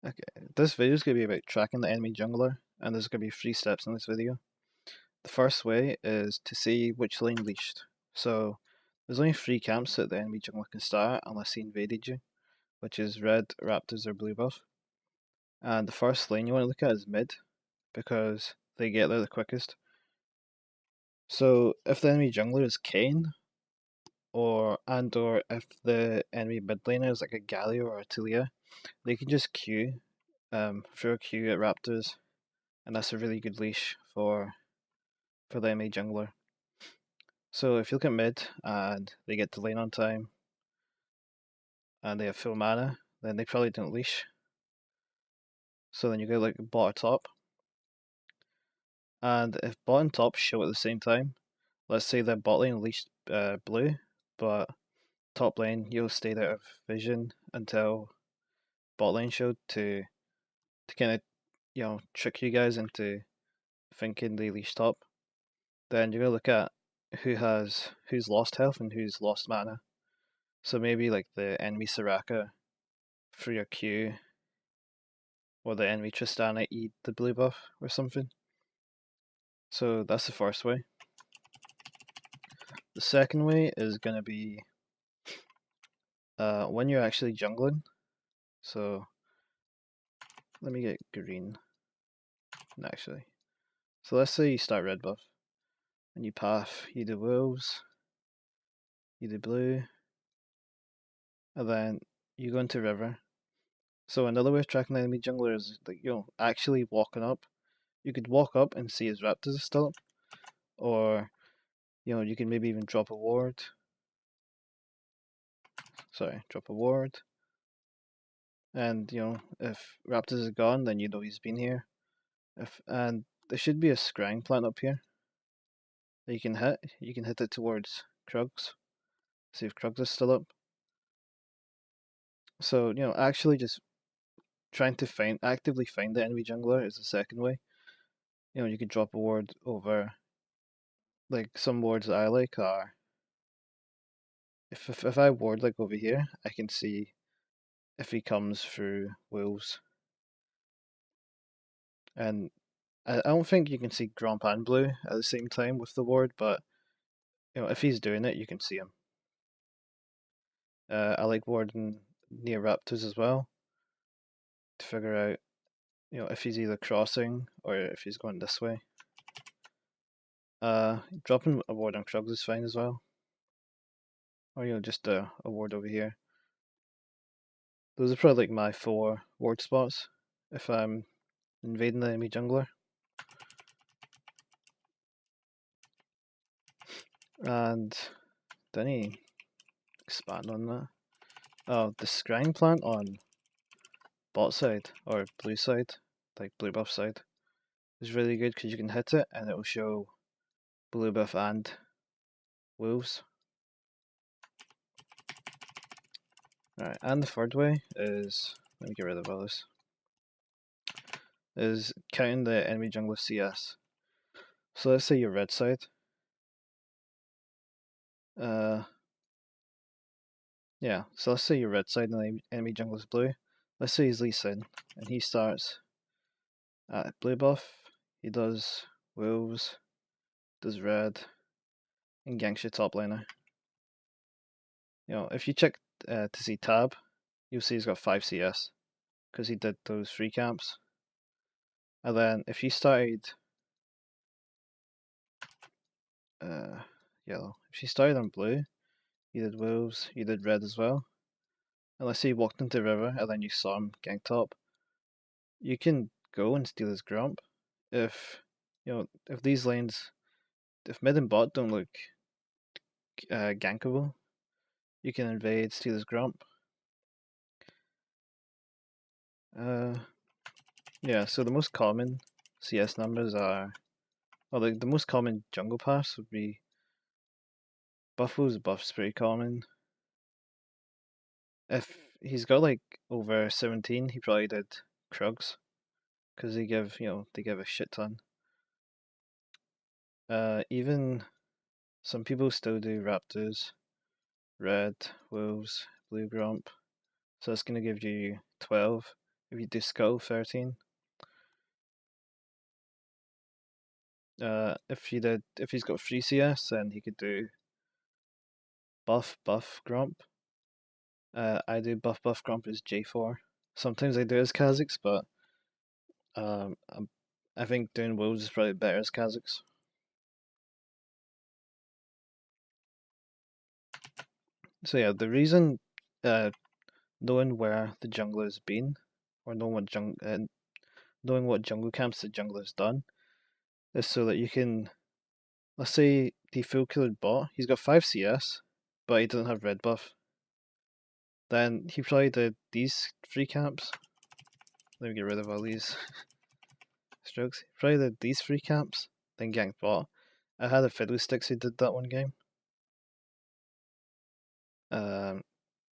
Okay, this video is going to be about tracking the enemy jungler, and there's going to be 3 steps in this video. The first way is to see which lane leashed. So, there's only 3 camps that the enemy jungler can start unless he invaded you, which is red, raptors, or blue buff. And the first lane you want to look at is mid, because they get there the quickest. So, if the enemy jungler is Kayn, or if the enemy mid laner is like a Galio or a Talia, they can just Q, throw a Q at raptors, and that's a really good leash for the enemy jungler. So if you look at mid and they get to lane on time and they have full mana, then they probably don't leash. So then you go like bot or top. And if bot and top show at the same time, let's say the bot lane leashed blue, but top lane you'll stay out of vision until bot lane showed to kind of trick you guys into thinking they leash top. Then you're gonna look at who's lost health and who's lost mana. So maybe like the enemy Soraka through your Q, or the enemy Tristana eat the blue buff or something. So that's the first way. The second way is gonna be when you're actually jungling. So let me get green. Actually, so let's say you start red buff and you path, you do wolves, you do blue, and then you go into river. So another way of tracking the enemy jungler is like actually walking up. You could walk up and see his raptors are still up, or you can maybe even drop a ward. Drop a ward. And if raptors is gone, then he's been here. And there should be a scrying plant up here that you can hit. You can hit it towards Krugs. See if Krugs is still up. So actually just trying to actively find the enemy jungler is the second way. You could drop a ward over. Like some wards that I like are, if I ward like over here, I can see if he comes through wolves. And I don't think you can see Gromp and Blue at the same time with the ward, but if he's doing it, you can see him. I like warding near raptors as well to figure out if he's either crossing or if he's going this way. Dropping a ward on Krugs is fine as well, or just a ward over here. Those are probably like my 4 ward spots if I'm invading the enemy jungler. And then he expand on that. Oh, the scrying plant on bot side or blue side, like blue buff side, is really good because you can hit it and it will show blue buff and wolves. Alright, and the third way is, let me get rid of all this, is counting the enemy jungler CS. So let's say you're red side. Yeah, so let's say you're red side and the enemy jungler's blue. Let's say he's Lee Sin and he starts at blue buff, he does wolves, does red, and ganks your top laner. If you check to see tab, you'll see he's got 5 CS because he did those 3 camps. And then if you started yellow, if you started on blue, you did wolves, you did red as well. And let's say you walked into river and then you saw him gank top, you can go and steal his grump. If if these lanes, if mid and bot don't look gankable, you can invade, steal his grump. Yeah, so the most common CS numbers are, well, the most common jungle pass would be Buffalo's buff's pretty common. If he's got like over 17, he probably did Krugs, because they give a shit ton. Even some people still do Raptors, Red, Wolves, Blue Grump, so that's gonna give you 12. if you do Skull 13, if he's got free CS, then he could do buff Grump. I do buff Grump as J4. Sometimes I do as Kha'Zix, but I think doing Wolves is probably better as Kha'Zix. So yeah, the reason knowing where the jungler's been, or knowing what jungle camps the jungler's done, is so that you can, let's say the full killed bot, he's got 5 CS, but he doesn't have red buff. Then he probably did these 3 camps. Let me get rid of all these strokes. He probably did these 3 camps, then ganked bot. I had a Fiddlesticks who did that one game.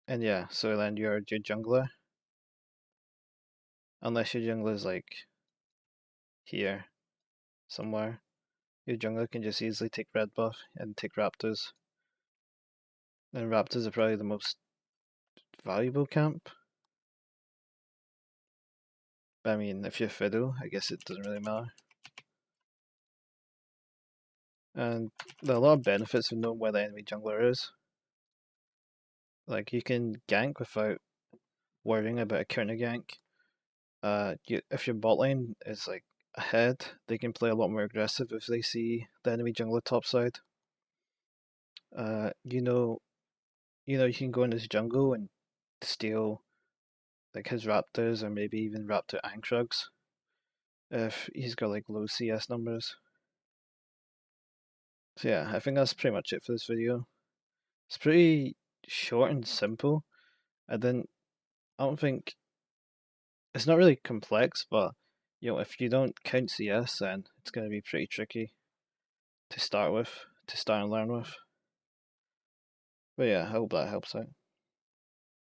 And yeah, so then your jungler, unless your jungler is like here somewhere, your jungler can just easily take red buff and take raptors. And raptors are probably the most valuable camp. But I mean, if you're Fiddle, I guess it doesn't really matter. And there are a lot of benefits of knowing where the enemy jungler is. Like, you can gank without worrying about a counter gank. If your bot lane is like ahead, they can play a lot more aggressive if they see the enemy jungler topside. You can go in his jungle and steal like his raptors or maybe even raptor ankrugs if he's got like low CS numbers. So yeah, I think that's pretty much it for this video. It's pretty short and simple. I don't think it's not really complex, but if you don't count CS, then it's going to be pretty tricky to start and learn with. But yeah, I hope that helps out.